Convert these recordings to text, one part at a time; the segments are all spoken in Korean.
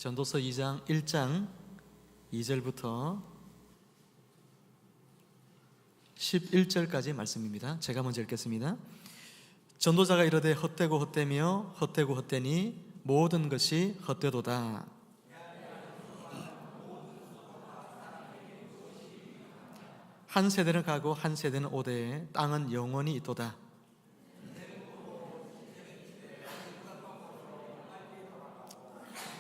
전도서 2장 1장 2절부터 11절까지 말씀입니다. 제가 먼저 읽겠습니다. 전도자가 이르되 헛되고 헛되며 헛되고 헛되니 모든 것이 헛되도다. 한 세대는 가고 한 세대는 오되 땅은 영원히 있도다.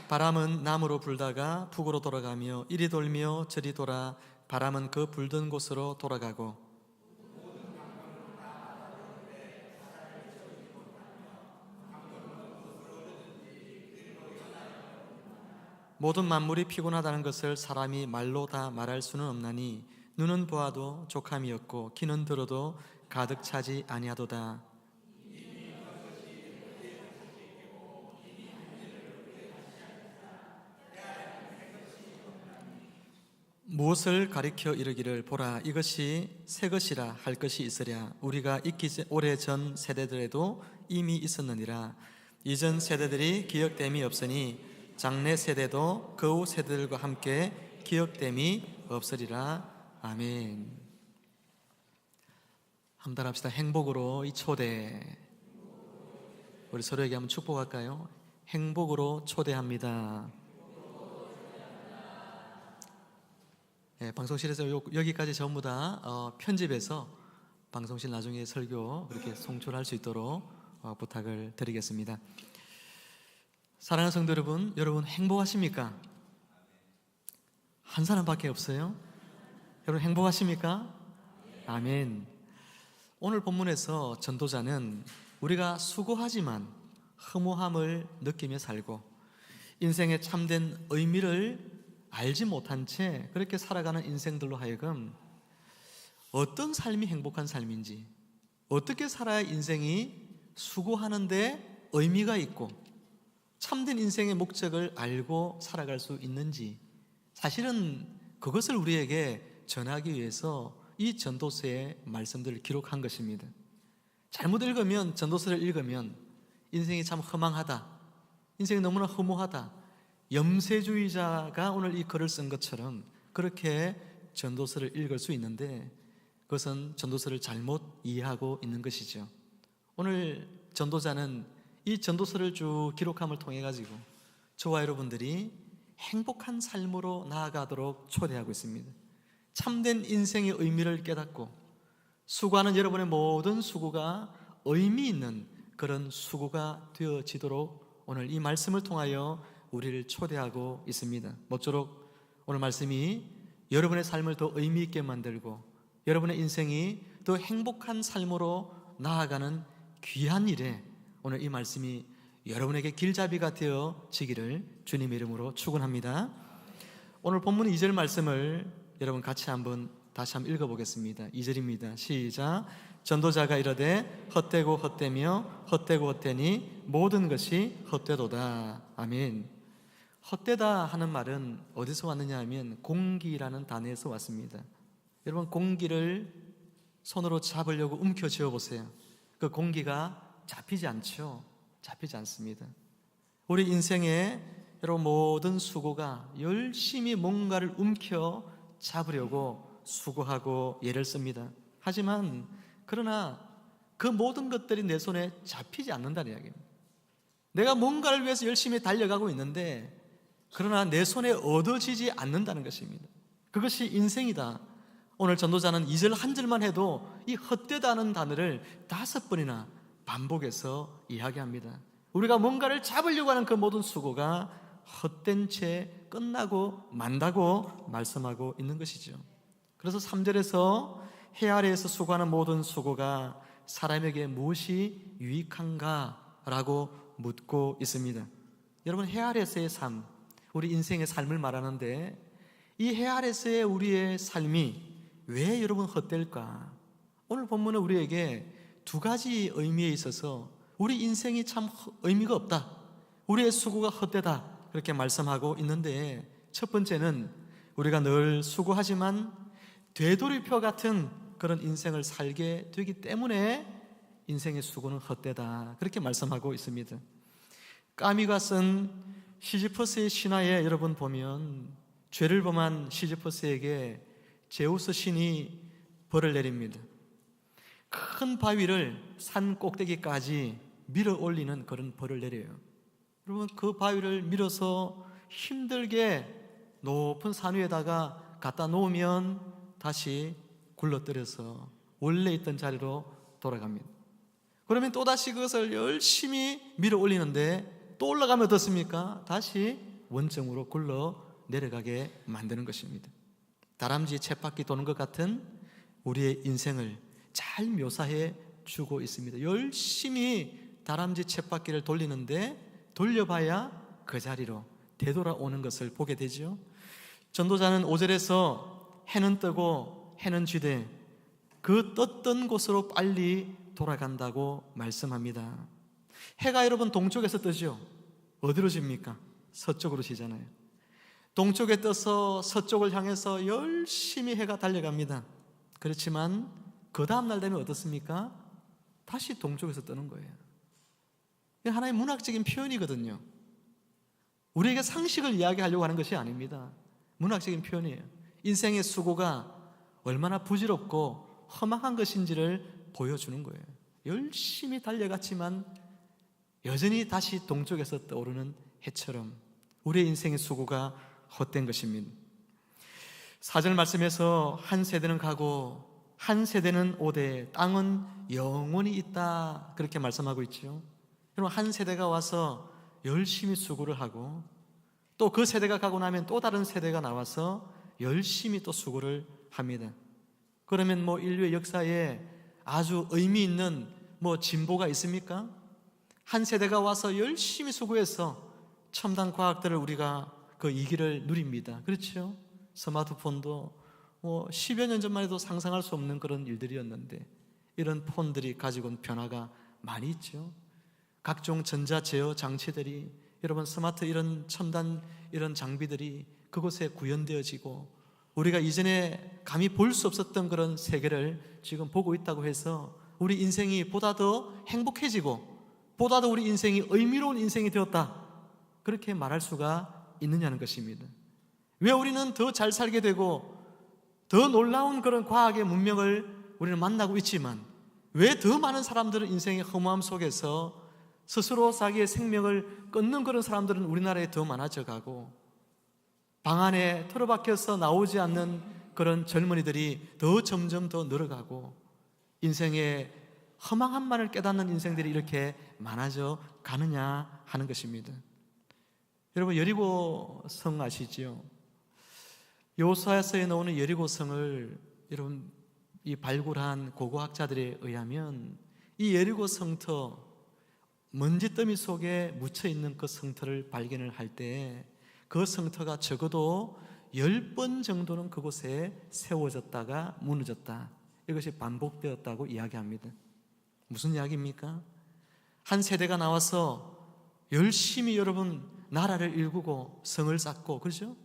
바람은 남으로 불다가 북으로 돌아가며 이리 돌며 저리 돌아 바람은 그 불던 곳으로 돌아가고 모든 만물이 피곤하다는 것을 사람이 말로 다 말할 수는 없나니 눈은 보아도 족함이 없고 귀는 들어도 가득 차지 아니하도다. 무엇을 가리켜 이르기를 보라 이것이 새 것이라 할 것이 있으랴 우리가 있기 오래전 세대들에도 이미 있었느니라. 이전 세대들이 기억됨이 없으니 장래 세대도 그 후 세대들과 함께 기억됨이 없으리라. 아멘. 한번 합시다. 행복으로 이 초대. 우리 서로에게 한번 축복할까요? 행복으로 초대합니다. 네, 방송실에서 여기까지 전부 다 편집해서 방송실 나중에 설교 그렇게 송출할 수 있도록 부탁을 드리겠습니다. 사랑하는 성도 여러분, 여러분 행복하십니까? 한 사람밖에 없어요? 여러분 행복하십니까? 아멘. 오늘 본문에서 전도자는 우리가 수고하지만 허무함을 느끼며 살고 인생의 참된 의미를 알지 못한 채 그렇게 살아가는 인생들로 하여금 어떤 삶이 행복한 삶인지, 어떻게 살아야 인생이 수고하는데 의미가 있고 참된 인생의 목적을 알고 살아갈 수 있는지, 사실은 그것을 우리에게 전하기 위해서 이 전도서의 말씀들을 기록한 것입니다. 잘못 읽으면, 전도서를 읽으면 인생이 참 허망하다, 인생이 너무나 허무하다, 염세주의자가 오늘 이 글을 쓴 것처럼 그렇게 전도서를 읽을 수 있는데 그것은 전도서를 잘못 이해하고 있는 것이죠. 오늘 전도자는 이 전도서를 쭉 기록함을 통해 가지고 저와 여러분들이 행복한 삶으로 나아가도록 초대하고 있습니다. 참된 인생의 의미를 깨닫고 수고하는 여러분의 모든 수고가 의미 있는 그런 수고가 되어지도록 오늘 이 말씀을 통하여 우리를 초대하고 있습니다. 모쪼록 오늘 말씀이 여러분의 삶을 더 의미 있게 만들고 여러분의 인생이 더 행복한 삶으로 나아가는 귀한 일에 오늘 이 말씀이 여러분에게 길잡이가 되어지기를 주님의 이름으로 축원합니다. 오늘 본문 2절 말씀을 여러분 같이 다시 한번 읽어보겠습니다. 2절입니다. 시작. 전도자가 이르되 헛되고 헛되며 헛되고 헛되니 모든 것이 헛되도다. 아멘. 헛되다 하는 말은 어디서 왔느냐 하면 공기라는 단어에서 왔습니다. 여러분 공기를 손으로 잡으려고 움켜쥐어 보세요. 그 공기가 잡히지 않죠. 잡히지 않습니다. 우리 인생의 여러분 모든 수고가 열심히 뭔가를 움켜 잡으려고 수고하고 애를 씁니다. 하지만 그러나 그 모든 것들이 내 손에 잡히지 않는다는 이야기입니다. 내가 뭔가를 위해서 열심히 달려가고 있는데 그러나 내 손에 얻어지지 않는다는 것입니다. 그것이 인생이다. 오늘 전도자는 2절 한 절만 해도 이 헛되다는 단어를 5번이나 반복해서 이야기합니다. 우리가 뭔가를 잡으려고 하는 그 모든 수고가 헛된 채 끝나고 만다고 말씀하고 있는 것이죠. 그래서 3절에서 해 아래에서 수고하는 모든 수고가 사람에게 무엇이 유익한가? 라고 묻고 있습니다. 여러분 해 아래에서의 삶, 우리 인생의 삶을 말하는데 이 해 아래에서의 우리의 삶이 왜 여러분 헛될까? 오늘 본문은 우리에게 두 가지 의미에 있어서 우리 인생이 참 의미가 없다, 우리의 수고가 헛되다 그렇게 말씀하고 있는데 첫 번째는 우리가 늘 수고하지만 되돌이표 같은 그런 인생을 살게 되기 때문에 인생의 수고는 헛되다 그렇게 말씀하고 있습니다. 까미가 쓴 시지퍼스의 신화에 여러분 보면 죄를 범한 시지퍼스에게 제우스 신이 벌을 내립니다. 큰 바위를 산 꼭대기까지 밀어 올리는 그런 벌을 내려요. 여러분, 그 바위를 밀어서 힘들게 높은 산 위에다가 갖다 놓으면 다시 굴러뜨려서 원래 있던 자리로 돌아갑니다. 그러면 또다시 그것을 열심히 밀어 올리는데 또 올라가면 어떻습니까? 다시 원점으로 굴러 내려가게 만드는 것입니다. 다람쥐 쳇바퀴 도는 것 같은 우리의 인생을 잘 묘사해 주고 있습니다. 열심히 다람쥐 쳇바퀴를 돌리는데 돌려봐야 그 자리로 되돌아오는 것을 보게 되죠. 전도자는 5절에서 해는 뜨고 해는 쥐되 그 떴던 곳으로 빨리 돌아간다고 말씀합니다. 해가 여러분 동쪽에서 뜨죠. 어디로 집니까? 서쪽으로 지잖아요. 동쪽에 떠서 서쪽을 향해서 열심히 해가 달려갑니다. 그렇지만 그 다음 날 되면 어떻습니까? 다시 동쪽에서 뜨는 거예요. 이게 하나의 문학적인 표현이거든요. 우리에게 상식을 이야기하려고 하는 것이 아닙니다. 문학적인 표현이에요. 인생의 수고가 얼마나 부질없고 허망한 것인지를 보여주는 거예요. 열심히 달려갔지만 여전히 다시 동쪽에서 떠오르는 해처럼 우리의 인생의 수고가 헛된 것입니다. 4절 말씀에서 한 세대는 가고 한 세대는 오되 땅은 영원히 있다, 그렇게 말씀하고 있죠. 여러분, 한 세대가 와서 열심히 수고를 하고 또 그 세대가 가고 나면 또 다른 세대가 나와서 열심히 또 수고를 합니다. 그러면 인류의 역사에 아주 의미 있는 진보가 있습니까? 한 세대가 와서 열심히 수고해서 첨단 과학들을 우리가 그 이기를 누립니다. 그렇죠? 스마트폰도 10여 년 전만 해도 상상할 수 없는 그런 일들이었는데 이런 폰들이 가지고 온 변화가 많이 있죠. 각종 전자 제어 장치들이 여러분 스마트 이런 첨단 이런 장비들이 그곳에 구현되어지고 우리가 이전에 감히 볼 수 없었던 그런 세계를 지금 보고 있다고 해서 우리 인생이 보다 더 행복해지고 보다 더 우리 인생이 의미로운 인생이 되었다, 그렇게 말할 수가 있느냐는 것입니다. 왜 우리는 더 잘 살게 되고 더 놀라운 그런 과학의 문명을 우리는 만나고 있지만 왜 더 많은 사람들은 인생의 허무함 속에서 스스로 자기의 생명을 끊는 그런 사람들은 우리나라에 더 많아져 가고 방 안에 틀어박혀서 나오지 않는 그런 젊은이들이 더 점점 더 늘어가고 인생의 허망함만을 깨닫는 인생들이 이렇게 많아져 가느냐 하는 것입니다. 여러분, 여리고 성 아시죠? 여호수아서에 나오는 여리고 성을 여러분 이 발굴한 고고학자들에 의하면 이 여리고 성터, 먼지더미 속에 묻혀있는 그 성터를 발견을 할 때 그 성터가 적어도 10번 정도는 그곳에 세워졌다가 무너졌다, 이것이 반복되었다고 이야기합니다. 무슨 이야기입니까? 한 세대가 나와서 열심히 여러분 나라를 일구고 성을 쌓고 그렇죠?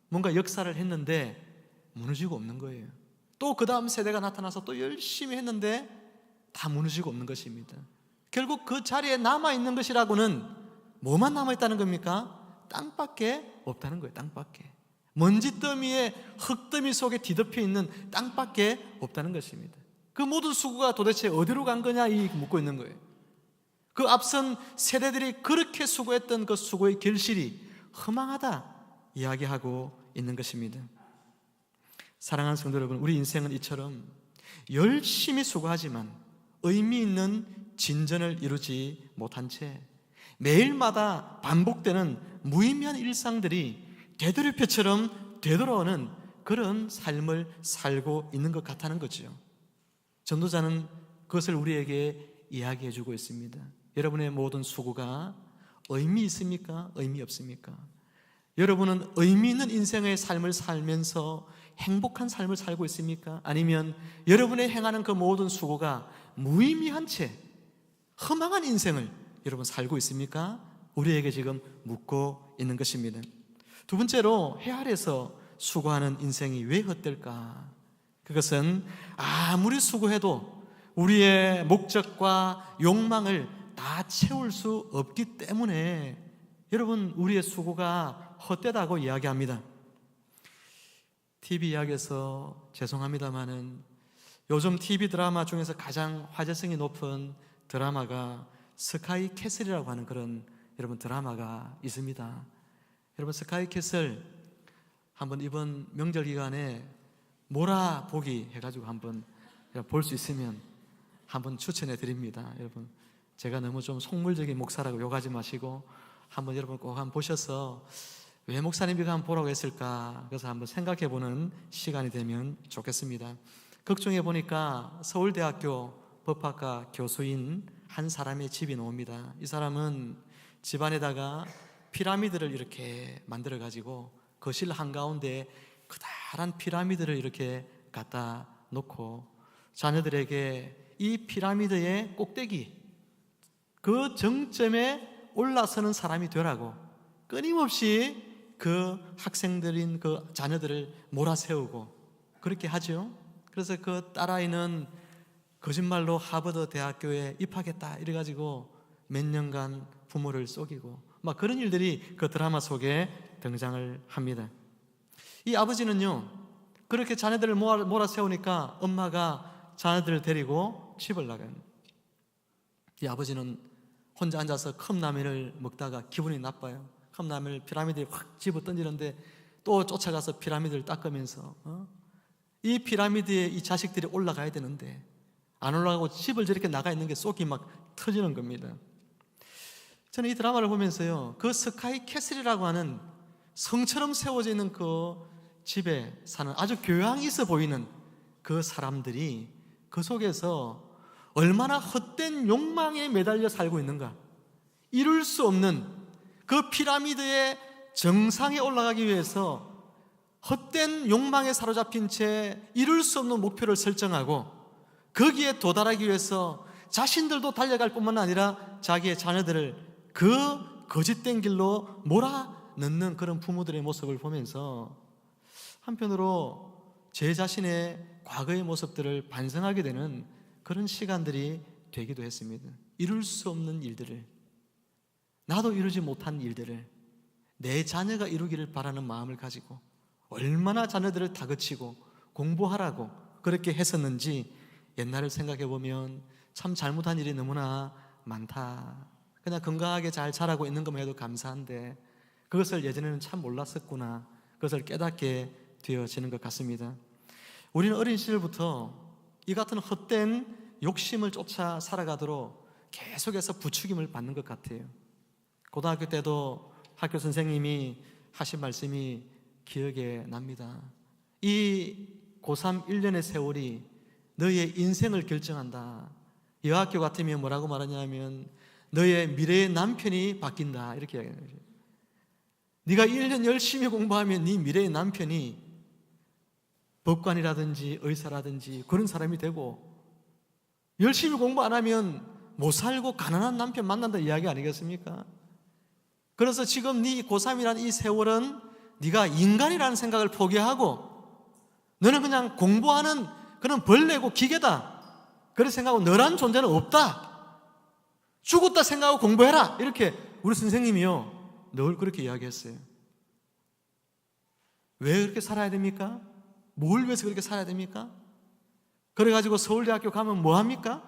뭔가 역사를 했는데 무너지고 없는 거예요. 또 그 다음 세대가 나타나서 또 열심히 했는데 다 무너지고 없는 것입니다. 결국 그 자리에 남아있는 것이라고는 뭐만 남아있다는 겁니까? 땅밖에 없다는 거예요. 땅밖에. 먼지더미에 흙더미 속에 뒤덮여 있는 땅밖에 없다는 것입니다. 그 모든 수고가 도대체 어디로 간 거냐 이 묻고 있는 거예요. 그 앞선 세대들이 그렇게 수고했던 그 수고의 결실이 허망하다 이야기하고 있는 것입니다. 사랑하는 성도 여러분, 우리 인생은 이처럼 열심히 수고하지만 의미 있는 진전을 이루지 못한 채 매일마다 반복되는 무의미한 일상들이 되돌이표처럼 되돌아오는 그런 삶을 살고 있는 것 같다는 거죠. 전도자는 그것을 우리에게 이야기해 주고 있습니다. 여러분의 모든 수고가 의미 있습니까? 의미 없습니까? 여러분은 의미 있는 인생의 삶을 살면서 행복한 삶을 살고 있습니까? 아니면 여러분의 행하는 그 모든 수고가 무의미한 채 허망한 인생을 여러분 살고 있습니까? 우리에게 지금 묻고 있는 것입니다. 두 번째로 해 아래서 수고하는 인생이 왜 헛될까? 그것은 아무리 수고해도 우리의 목적과 욕망을 다 채울 수 없기 때문에 여러분, 우리의 수고가 헛되다고 이야기합니다. TV 이야기에서 죄송합니다마는 요즘 TV 드라마 중에서 가장 화제성이 높은 드라마가 스카이 캐슬이라고 하는 그런 여러분 드라마가 있습니다. 여러분, 스카이 캐슬 한번 이번 명절 기간에 몰아보기 해가지고 한번 볼 수 있으면 한번 추천해 드립니다. 여러분, 제가 너무 좀 속물적인 목사라고 욕하지 마시고 한번 여러분 꼭 한번 보셔서 왜 목사님이 한번 보라고 했을까, 그래서 한번 생각해 보는 시간이 되면 좋겠습니다. 극중에 보니까 서울대학교 법학과 교수인 한 사람의 집이 나옵니다. 이 사람은 집안에다가 피라미드를 이렇게 만들어 가지고 거실 한가운데 커다란 피라미드를 이렇게 갖다 놓고 자녀들에게 이 피라미드의 꼭대기, 그 정점에 올라서는 사람이 되라고 끊임없이 그 학생들인 그 자녀들을 몰아세우고 그렇게 하죠. 그래서 그 딸아이는 거짓말로 하버드 대학교에 입학했다 이래가지고 몇 년간 부모를 속이고 막 그런 일들이 그 드라마 속에 등장을 합니다. 이 아버지는요, 그렇게 자녀들을 몰아세우니까 엄마가 자녀들을 데리고 집을 나가요. 이 아버지는 혼자 앉아서 컵라면을 먹다가 기분이 나빠요. 컵라면을 피라미드에 확 집어 던지는데 또 쫓아가서 피라미드를 닦으면서 이 피라미드에 이 자식들이 올라가야 되는데 안 올라가고 집을 저렇게 나가 있는 게 속이 막 터지는 겁니다. 저는 이 드라마를 보면서요, 그 스카이 캐슬이라고 하는 성처럼 세워져 있는 그 집에 사는 아주 교양 있어 보이는 그 사람들이 그 속에서 얼마나 헛된 욕망에 매달려 살고 있는가. 이룰 수 없는 그 피라미드의 정상에 올라가기 위해서 헛된 욕망에 사로잡힌 채 이룰 수 없는 목표를 설정하고 거기에 도달하기 위해서 자신들도 달려갈 뿐만 아니라 자기의 자녀들을 그 거짓된 길로 몰아넣는 그런 부모들의 모습을 보면서 한편으로 제 자신의 과거의 모습들을 반성하게 되는 그런 시간들이 되기도 했습니다. 이룰 수 없는 일들을, 나도 이루지 못한 일들을 내 자녀가 이루기를 바라는 마음을 가지고 얼마나 자녀들을 다그치고 공부하라고 그렇게 했었는지 옛날을 생각해 보면 참 잘못한 일이 너무나 많다. 그냥 건강하게 잘 자라고 있는 것만 해도 감사한데 그것을 예전에는 참 몰랐었구나, 그것을 깨닫게 되어지는 것 같습니다. 우리는 어린 시절부터 이 같은 헛된 욕심을 쫓아 살아가도록 계속해서 부추김을 받는 것 같아요. 고등학교 때도 학교 선생님이 하신 말씀이 기억에 납니다. 이 고3 1년의 세월이 너의 인생을 결정한다. 여학교 같으면 뭐라고 말하냐면 너의 미래의 남편이 바뀐다, 이렇게 이야기하는 거죠. 네가 1년 열심히 공부하면 네 미래의 남편이 법관이라든지 의사라든지 그런 사람이 되고, 열심히 공부 안 하면 못 살고 가난한 남편 만난다 이야기 아니겠습니까? 그래서 지금 네 고3이라는 이 세월은 네가 인간이라는 생각을 포기하고 너는 그냥 공부하는 그런 벌레고 기계다, 그런 생각하고 너란 존재는 없다, 죽었다 생각하고 공부해라, 이렇게 우리 선생님이요 늘 그렇게 이야기했어요. 왜 그렇게 살아야 됩니까? 뭘 위해서 그렇게 살아야 됩니까? 그래가지고 서울대학교 가면 뭐합니까?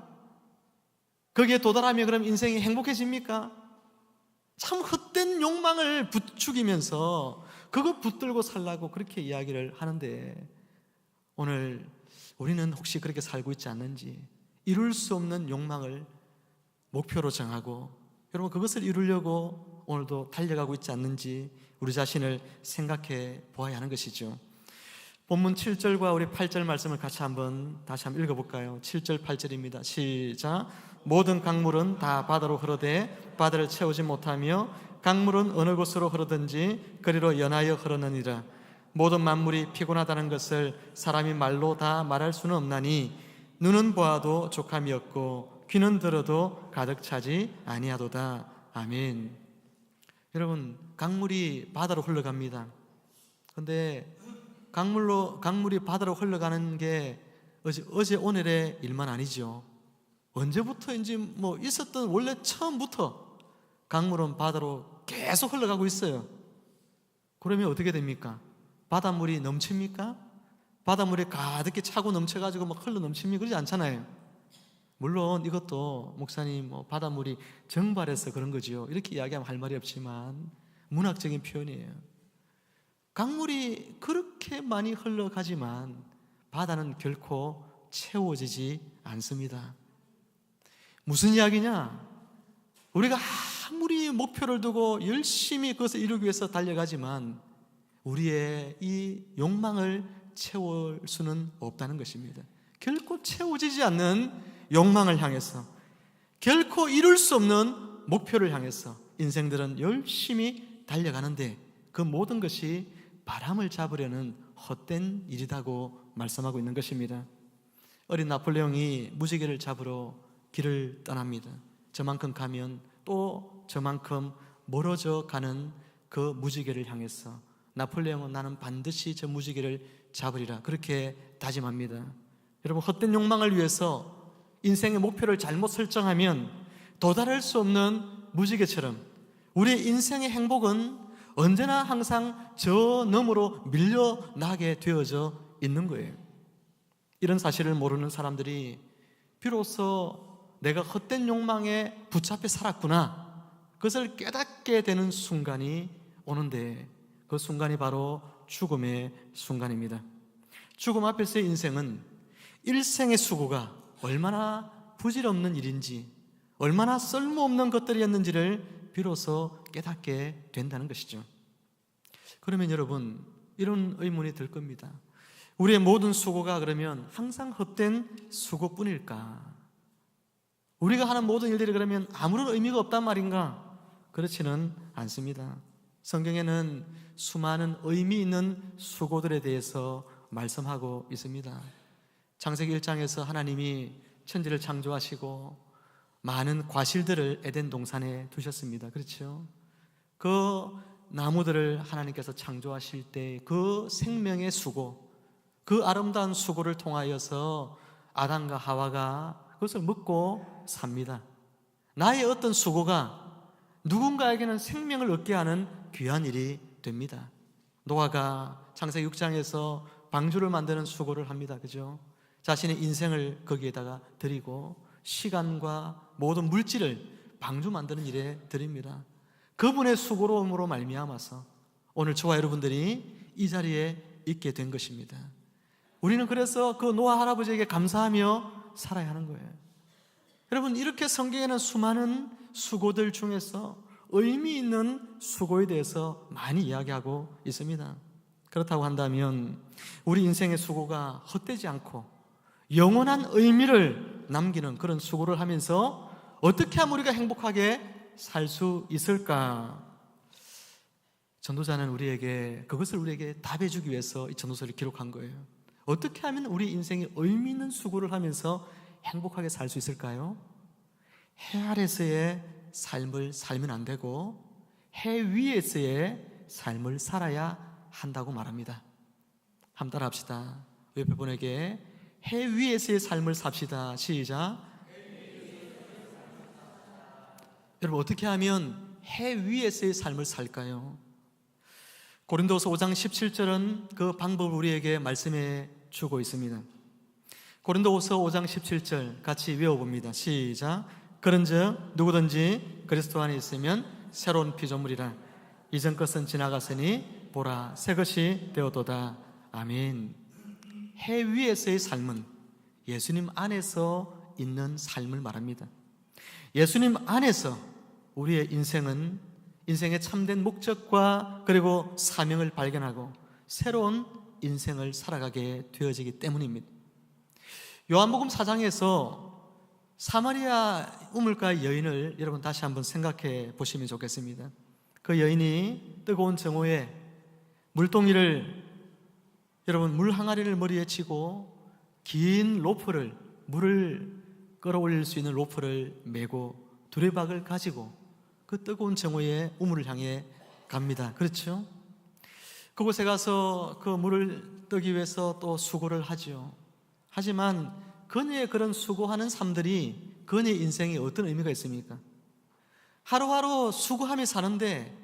거기에 도달하면 그럼 인생이 행복해집니까? 참 헛된 욕망을 부추기면서 그거 붙들고 살라고 그렇게 이야기를 하는데, 오늘 우리는 혹시 그렇게 살고 있지 않는지, 이룰 수 없는 욕망을 목표로 정하고 여러분 그것을 이루려고 오늘도 달려가고 있지 않는지 우리 자신을 생각해 보아야 하는 것이죠. 본문 7절과 우리 8절 말씀을 같이 다시 한번 읽어볼까요? 7절 8절입니다. 시작. 모든 강물은 다 바다로 흐르되 바다를 채우지 못하며 강물은 어느 곳으로 흐르든지 그리로 연하여 흐르느니라. 모든 만물이 피곤하다는 것을 사람이 말로 다 말할 수는 없나니 눈은 보아도 족함이 없고 귀는 들어도 가득 차지 아니하도다. 아멘. 여러분, 강물이 바다로 흘러갑니다. 그런데 강물이 바다로 흘러가는 게 어제 오늘의 일만 아니죠. 언제부터인지 있었던, 원래 처음부터 강물은 바다로 계속 흘러가고 있어요. 그러면 어떻게 됩니까? 바닷물이 넘칩니까? 바닷물이 가득히 차고 넘쳐가지고 막 흘러 넘칩니까? 그러지 않잖아요. 물론 이것도 목사님 바닷물이 증발해서 그런 거지요, 이렇게 이야기하면 할 말이 없지만 문학적인 표현이에요. 강물이 그렇게 많이 흘러가지만 바다는 결코 채워지지 않습니다. 무슨 이야기냐? 우리가 아무리 목표를 두고 열심히 그것을 이루기 위해서 달려가지만 우리의 이 욕망을 채울 수는 없다는 것입니다. 결코 채워지지 않는 욕망을 향해서, 결코 이룰 수 없는 목표를 향해서 인생들은 열심히 달려가는데 그 모든 것이 바람을 잡으려는 헛된 일이라고 말씀하고 있는 것입니다. 어린 나폴레옹이 무지개를 잡으러 길을 떠납니다. 저만큼 가면 또 저만큼 멀어져 가는 그 무지개를 향해서 나폴레옹은 나는 반드시 저 무지개를 잡으리라 그렇게 다짐합니다. 여러분, 헛된 욕망을 위해서 인생의 목표를 잘못 설정하면 도달할 수 없는 무지개처럼 우리의 인생의 행복은 언제나 항상 저 너머로 밀려나게 되어져 있는 거예요. 이런 사실을 모르는 사람들이 비로소 내가 헛된 욕망에 붙잡혀 살았구나, 그것을 깨닫게 되는 순간이 오는데 그 순간이 바로 죽음의 순간입니다. 죽음 앞에서의 인생은 일생의 수고가 얼마나 부질없는 일인지, 얼마나 쓸모없는 것들이었는지를 비로소 깨닫게 된다는 것이죠. 그러면 여러분, 이런 의문이 들 겁니다. 우리의 모든 수고가 그러면 항상 헛된 수고뿐일까? 우리가 하는 모든 일들이 그러면 아무런 의미가 없단 말인가? 그렇지는 않습니다. 성경에는 수많은 의미 있는 수고들에 대해서 말씀하고 있습니다. 창세기 1장에서 하나님이 천지를 창조하시고 많은 과실들을 에덴 동산에 두셨습니다. 그렇죠? 그 나무들을 하나님께서 창조하실 때 그 생명의 수고, 그 아름다운 수고를 통하여서 아담과 하와가 그것을 먹고 삽니다. 나의 어떤 수고가 누군가에게는 생명을 얻게 하는 귀한 일이 됩니다. 노아가 창세기 6장에서 방주를 만드는 수고를 합니다. 그죠? 자신의 인생을 거기에다가 드리고 시간과 모든 물질을 방주 만드는 일에 드립니다. 그분의 수고로움으로 말미암아서 오늘 저와 여러분들이 이 자리에 있게 된 것입니다. 우리는 그래서 그 노아 할아버지에게 감사하며 살아야 하는 거예요. 여러분, 이렇게 성경에는 수많은 수고들 중에서 의미 있는 수고에 대해서 많이 이야기하고 있습니다. 그렇다고 한다면 우리 인생의 수고가 헛되지 않고 영원한 의미를 남기는 그런 수고를 하면서 어떻게 하면 우리가 행복하게 살 수 있을까? 전도자는 그것을 우리에게 답해 주기 위해서 이 전도서를 기록한 거예요. 어떻게 하면 우리 인생에 의미 있는 수고를 하면서 행복하게 살 수 있을까요? 해 아래서의 삶을 살면 안 되고 해 위에서의 삶을 살아야 한다고 말합니다. 한번 따라 합시다. 옆에 분에게 해 위에서의 삶을 삽시다. 시작. 여러분, 어떻게 하면 해 위에서의 삶을 살까요? 고린도서 5장 17절은 그 방법을 우리에게 말씀해 주고 있습니다. 고린도서 5장 17절 같이 외워봅니다. 시작. 그런즉 누구든지 그리스도 안에 있으면 새로운 피조물이라. 이전 것은 지나갔으니 보라 새 것이 되었도다. 아멘. 해 위에서의 삶은 예수님 안에서 있는 삶을 말합니다. 예수님 안에서 우리의 인생의 참된 목적과 그리고 사명을 발견하고 새로운 인생을 살아가게 되어지기 때문입니다. 요한복음 4장에서 사마리아 우물가의 여인을 여러분 다시 한번 생각해 보시면 좋겠습니다. 그 여인이 뜨거운 정오에 물동이를, 여러분, 물 항아리를 머리에 치고 긴 로프를, 물을 끌어올릴 수 있는 로프를 메고 두레박을 가지고 그 뜨거운 정오에 우물을 향해 갑니다. 그렇죠? 그곳에 가서 그 물을 뜨기 위해서 또 수고를 하죠. 하지만 그녀의 그런 수고하는 삶들이 그녀의 인생에 어떤 의미가 있습니까? 하루하루 수고하며 사는데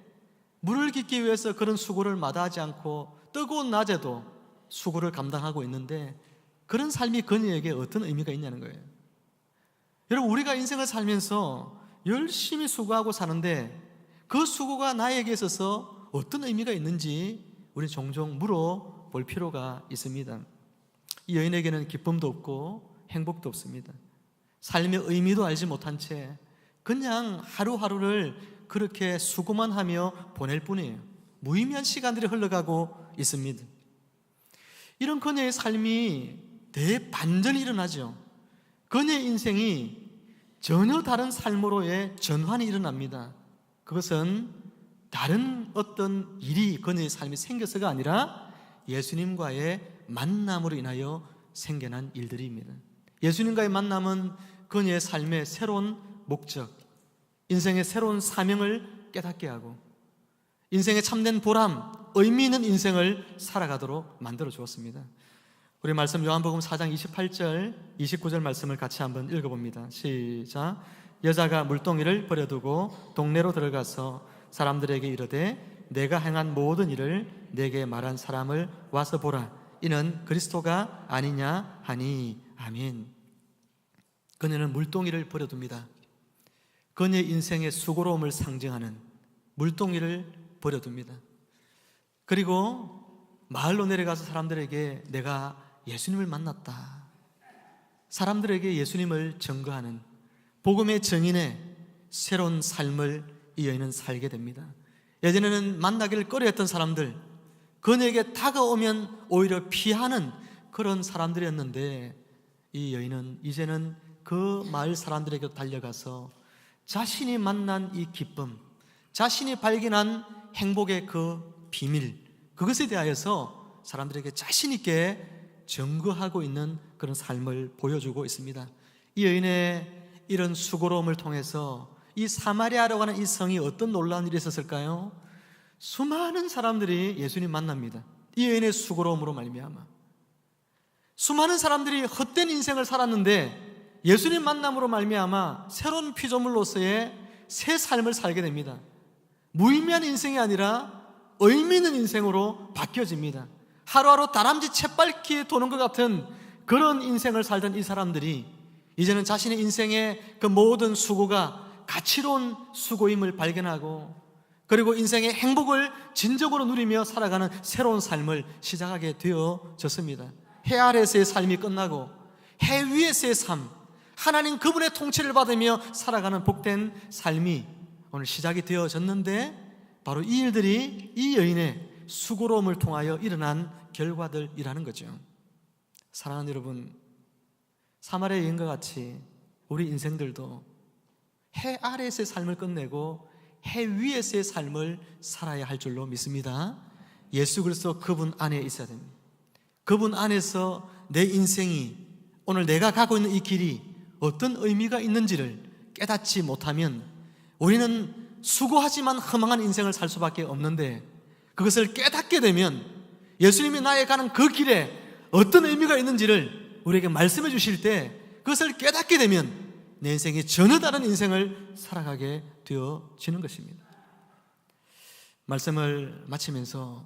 물을 깃기 위해서 그런 수고를 마다하지 않고 뜨거운 낮에도 수고를 감당하고 있는데 그런 삶이 그녀에게 어떤 의미가 있냐는 거예요. 여러분, 우리가 인생을 살면서 열심히 수고하고 사는데 그 수고가 나에게 있어서 어떤 의미가 있는지 우리 종종 물어볼 필요가 있습니다. 이 여인에게는 기쁨도 없고 행복도 없습니다. 삶의 의미도 알지 못한 채 그냥 하루하루를 그렇게 수고만 하며 보낼 뿐이에요. 무의미한 시간들이 흘러가고 있습니다. 이런 그녀의 삶이 대반전이 일어나죠. 그녀의 인생이 전혀 다른 삶으로의 전환이 일어납니다. 그것은 다른 어떤 일이 그녀의 삶에 생겨서가 아니라 예수님과의 만남으로 인하여 생겨난 일들입니다. 예수님과의 만남은 그녀의 삶의 새로운 목적, 인생의 새로운 사명을 깨닫게 하고 인생의 참된 보람, 의미 있는 인생을 살아가도록 만들어 주었습니다. 우리 말씀 요한복음 4장 28절, 29절 말씀을 같이 한번 읽어봅니다. 시작. 여자가 물동이를 버려두고 동네로 들어가서 사람들에게 이르되 내가 행한 모든 일을 내게 말한 사람을 와서 보라. 이는 그리스도가 아니냐 하니. 아멘. 그녀는 물동이를 버려둡니다. 그녀의 인생의 수고로움을 상징하는 물동이를 버려둡니다. 그리고 마을로 내려가서 사람들에게 내가 예수님을 만났다, 사람들에게 예수님을 증거하는 복음의 증인의 새로운 삶을 이 여인은 살게 됩니다. 예전에는 만나기를 꺼려했던 사람들, 그녀에게 다가오면 오히려 피하는 그런 사람들이었는데 이 여인은 이제는 그 마을 사람들에게 달려가서 자신이 만난 이 기쁨, 자신이 발견한 행복의 그 비밀, 그것에 대하여서 사람들에게 자신 있게 증거하고 있는 그런 삶을 보여주고 있습니다. 이 여인의 이런 수고로움을 통해서 이 사마리아라고 하는 이 성이 어떤 놀라운 일이 있었을까요? 수많은 사람들이 예수님 만납니다. 이 여인의 수고로움으로 말미암아 수많은 사람들이 헛된 인생을 살았는데 예수님 만남으로 말미암아 새로운 피조물로서의 새 삶을 살게 됩니다. 무의미한 인생이 아니라 의미 있는 인생으로 바뀌어집니다. 하루하루 다람쥐 쳇바퀴에 도는 것 같은 그런 인생을 살던 이 사람들이 이제는 자신의 인생의 그 모든 수고가 가치로운 수고임을 발견하고 그리고 인생의 행복을 진정으로 누리며 살아가는 새로운 삶을 시작하게 되어졌습니다. 해 아래에서의 삶이 끝나고 해 위에서의 삶, 하나님 그분의 통치를 받으며 살아가는 복된 삶이 오늘 시작이 되어졌는데 바로 이 일들이 이 여인의 수고로움을 통하여 일어난 결과들이라는 거죠. 사랑하는 여러분, 사마리아 여인과 같이 우리 인생들도 해 아래에서의 삶을 끝내고 해 위에서의 삶을 살아야 할 줄로 믿습니다. 예수 그리스도 그분 안에 있어야 됩니다. 그분 안에서 내 인생이, 오늘 내가 가고 있는 이 길이 어떤 의미가 있는지를 깨닫지 못하면 우리는 수고하지만 허망한 인생을 살 수밖에 없는데, 그것을 깨닫게 되면 예수님이 나의 가는 그 길에 어떤 의미가 있는지를 우리에게 말씀해 주실 때 그것을 깨닫게 되면 내 인생이 전혀 다른 인생을 살아가게 되어지는 것입니다. 말씀을 마치면서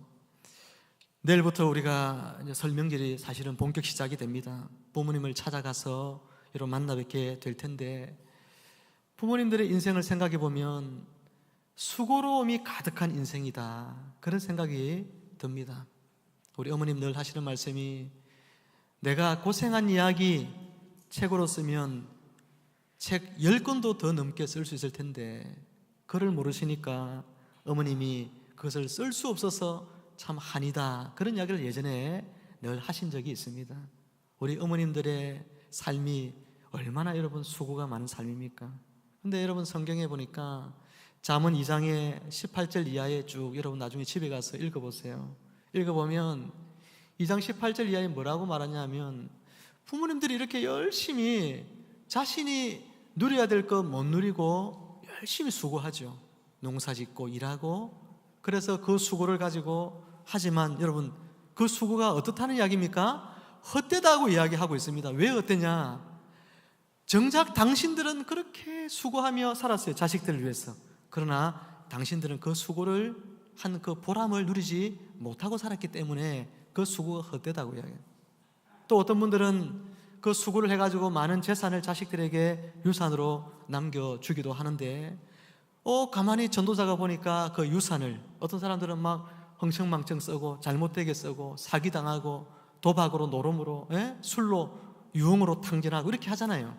내일부터 우리가 이제 설명절이 사실은 본격 시작이 됩니다. 부모님을 찾아가서 이런 만나 뵙게 될 텐데, 부모님들의 인생을 생각해 보면 수고로움이 가득한 인생이다, 그런 생각이 듭니다. 우리 어머님 늘 하시는 말씀이, 내가 고생한 이야기 책으로 쓰면 책 10권도 더 넘게 쓸 수 있을 텐데 그걸 모르시니까 어머님이 그것을 쓸 수 없어서 참 한이다, 그런 이야기를 예전에 늘 하신 적이 있습니다. 우리 어머님들의 삶이 얼마나 여러분 수고가 많은 삶입니까? 근데 여러분 성경에 보니까 잠언 2장의 18절 이하에 쭉 여러분 나중에 집에 가서 읽어보세요. 읽어보면 2장 18절 이하에 뭐라고 말하냐면, 부모님들이 이렇게 열심히 자신이 누려야 될 것 못 누리고 열심히 수고하죠. 농사 짓고 일하고, 그래서 그 수고를 가지고, 하지만 여러분 그 수고가 어떻다는 이야기입니까? 헛되다고 이야기하고 있습니다. 왜 헛되냐? 정작 당신들은 그렇게 수고하며 살았어요. 자식들을 위해서. 그러나 당신들은 그 수고를 한 그 보람을 누리지 못하고 살았기 때문에 그 수고가 헛되다고 이야기해요. 또 어떤 분들은 그 수고를 해가지고 많은 재산을 자식들에게 유산으로 남겨주기도 하는데 가만히 전도자가 보니까 그 유산을 어떤 사람들은 막 흥청망청 쓰고 잘못되게 쓰고 사기당하고 도박으로 노름으로 술로 유흥으로 탕진하고 이렇게 하잖아요.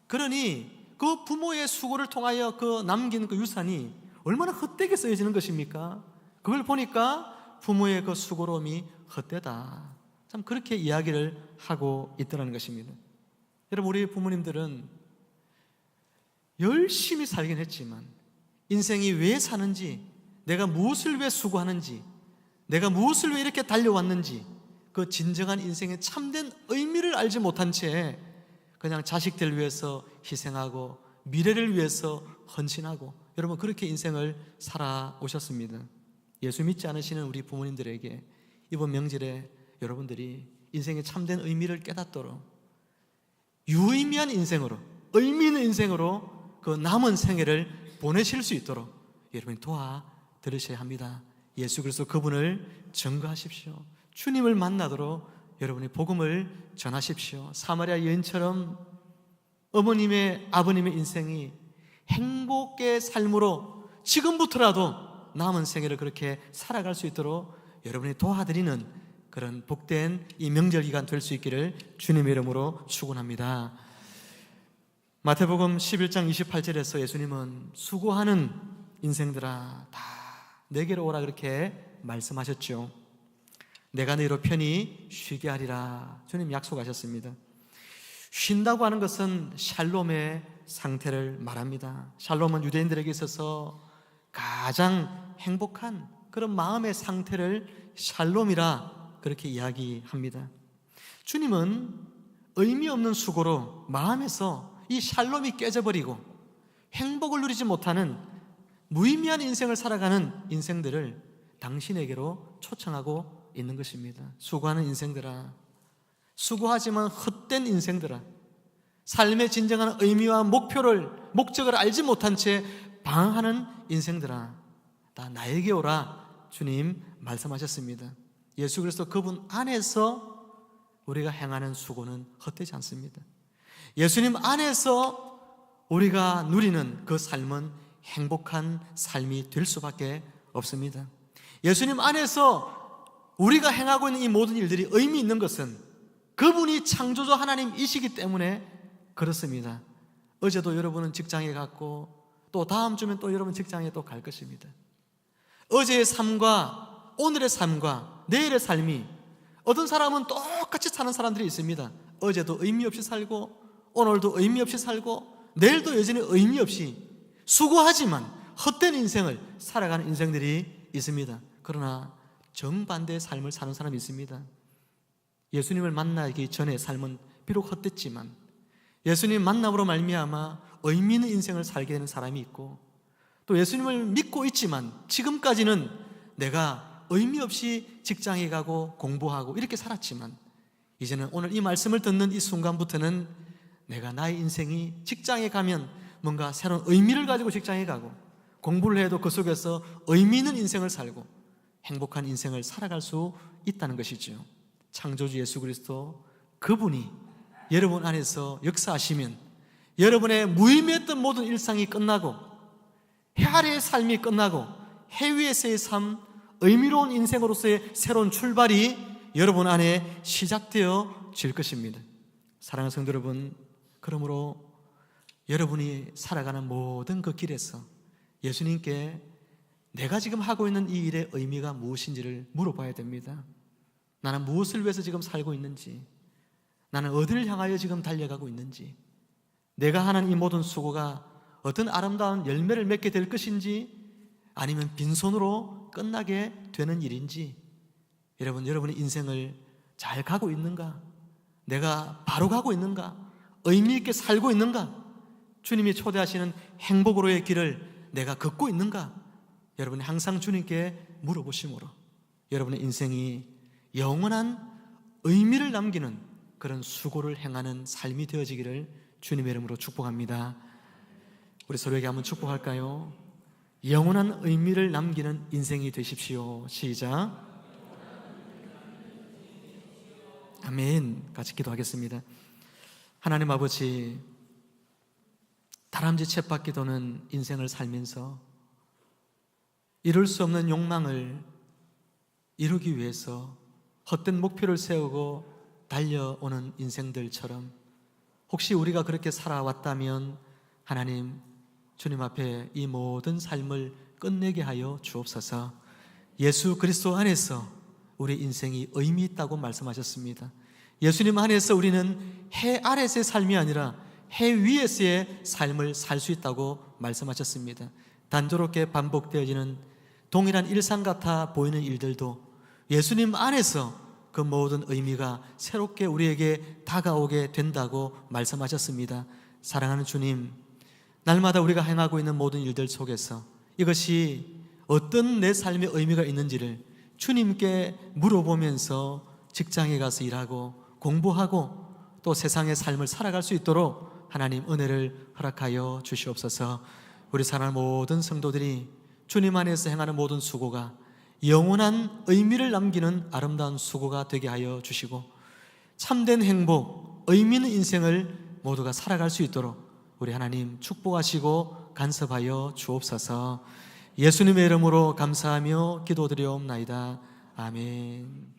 그러니 그 부모의 수고를 통하여 그 남긴 그 유산이 얼마나 헛되게 쓰여지는 것입니까? 그걸 보니까 부모의 그 수고로움이 헛되다. 참 그렇게 이야기를 하고 있더라는 것입니다. 여러분, 우리 부모님들은 열심히 살긴 했지만 인생이 왜 사는지, 내가 무엇을 왜 수고하는지, 내가 무엇을 왜 이렇게 달려왔는지 그 진정한 인생의 참된 의미를 알지 못한 채 그냥 자식들 위해서 희생하고 미래를 위해서 헌신하고 여러분 그렇게 인생을 살아오셨습니다. 예수 믿지 않으시는 우리 부모님들에게 이번 명절에 여러분들이 인생의 참된 의미를 깨닫도록 유의미한 인생으로, 의미 있는 인생으로 그 남은 생애를 보내실 수 있도록 여러분이 도와드리셔야 합니다. 예수 그리스도 그분을 증거하십시오. 주님을 만나도록 여러분이 복음을 전하십시오. 사마리아 여인처럼 어머님의 아버님의 인생이 행복의 삶으로 지금부터라도 남은 생애를 그렇게 살아갈 수 있도록 여러분이 도와드리는 그런 복된 이 명절 기간 될 수 있기를 주님의 이름으로 축원합니다. 마태복음 11장 28절에서 예수님은 수고하는 인생들아 다 내게로 오라 그렇게 말씀하셨죠. 내가 너희로 편히 쉬게 하리라. 주님 약속하셨습니다. 쉰다고 하는 것은 샬롬의 상태를 말합니다. 샬롬은 유대인들에게 있어서 가장 행복한 그런 마음의 상태를 샬롬이라 그렇게 이야기합니다. 주님은 의미 없는 수고로 마음에서 이 샬롬이 깨져버리고 행복을 누리지 못하는 무의미한 인생을 살아가는 인생들을 당신에게로 초청하고 있는 것입니다. 수고하는 인생들아, 수고하지만 헛된 인생들아, 삶의 진정한 의미와 목적을 알지 못한 채 방황하는 인생들아, 다 나에게 오라 주님 말씀하셨습니다. 예수 그리스도 그분 안에서 우리가 행하는 수고는 헛되지 않습니다. 예수님 안에서 우리가 누리는 그 삶은 행복한 삶이 될 수밖에 없습니다. 예수님 안에서 우리가 행하고 있는 이 모든 일들이 의미 있는 것은 그분이 창조주 하나님이시기 때문에 그렇습니다. 어제도 여러분은 직장에 갔고 또 다음 주면 또 여러분 직장에 또 갈 것입니다. 어제의 삶과 오늘의 삶과 내일의 삶이 어떤 사람은 똑같이 사는 사람들이 있습니다. 어제도 의미 없이 살고 오늘도 의미 없이 살고 내일도 여전히 의미 없이 수고하지만 헛된 인생을 살아가는 인생들이 있습니다. 그러나 정반대의 삶을 사는 사람이 있습니다. 예수님을 만나기 전에 삶은 비록 헛됐지만 예수님 만남으로 말미암아 의미 있는 인생을 살게 되는 사람이 있고 또 예수님을 믿고 있지만 지금까지는 내가 의미 없이 직장에 가고 공부하고 이렇게 살았지만 이제는 오늘 이 말씀을 듣는 이 순간부터는 내가 나의 인생이 직장에 가면 뭔가 새로운 의미를 가지고 직장에 가고 공부를 해도 그 속에서 의미 있는 인생을 살고 행복한 인생을 살아갈 수 있다는 것이죠. 창조주 예수 그리스도 그분이 여러분 안에서 역사하시면 여러분의 무의미했던 모든 일상이 끝나고 해 아래의 삶이 끝나고 해 위에서의 삶, 의미로운 인생으로서의 새로운 출발이 여러분 안에 시작되어질 것입니다. 사랑하는 성도 여러분, 그러므로 여러분이 살아가는 모든 그 길에서 예수님께 내가 지금 하고 있는 이 일의 의미가 무엇인지를 물어봐야 됩니다. 나는 무엇을 위해서 지금 살고 있는지, 나는 어디를 향하여 지금 달려가고 있는지, 내가 하는 이 모든 수고가 어떤 아름다운 열매를 맺게 될 것인지 아니면 빈손으로 끝나게 되는 일인지, 여러분의 인생을 잘 가고 있는가? 내가 바로 가고 있는가? 의미 있게 살고 있는가? 주님이 초대하시는 행복으로의 길을 내가 걷고 있는가? 여러분이 항상 주님께 물어보심으로 여러분의 인생이 영원한 의미를 남기는 그런 수고를 행하는 삶이 되어지기를 주님의 이름으로 축복합니다. 우리 서로에게 한번 축복할까요? 영원한 의미를 남기는 인생이 되십시오. 시작. 아멘. 같이 기도하겠습니다. 하나님 아버지, 다람쥐 쳇바퀴 도는 인생을 살면서 이룰 수 없는 욕망을 이루기 위해서 헛된 목표를 세우고 달려오는 인생들처럼 혹시 우리가 그렇게 살아왔다면 하나님, 주님 앞에 이 모든 삶을 끝내게 하여 주옵소서. 예수 그리스도 안에서 우리 인생이 의미 있다고 말씀하셨습니다. 예수님 안에서 우리는 해 아래서의 삶이 아니라 해 위에서의 삶을 살 수 있다고 말씀하셨습니다. 단조롭게 반복되어지는 동일한 일상 같아 보이는 일들도 예수님 안에서 그 모든 의미가 새롭게 우리에게 다가오게 된다고 말씀하셨습니다. 사랑하는 주님, 날마다 우리가 행하고 있는 모든 일들 속에서 이것이 어떤 내 삶의 의미가 있는지를 주님께 물어보면서 직장에 가서 일하고 공부하고 또 세상의 삶을 살아갈 수 있도록 하나님 은혜를 허락하여 주시옵소서. 우리 사랑하는 모든 성도들이 주님 안에서 행하는 모든 수고가 영원한 의미를 남기는 아름다운 수고가 되게 하여 주시고 참된 행복, 의미 있는 인생을 모두가 살아갈 수 있도록 우리 하나님 축복하시고 간섭하여 주옵소서. 예수님의 이름으로 감사하며 기도드리옵나이다. 아멘.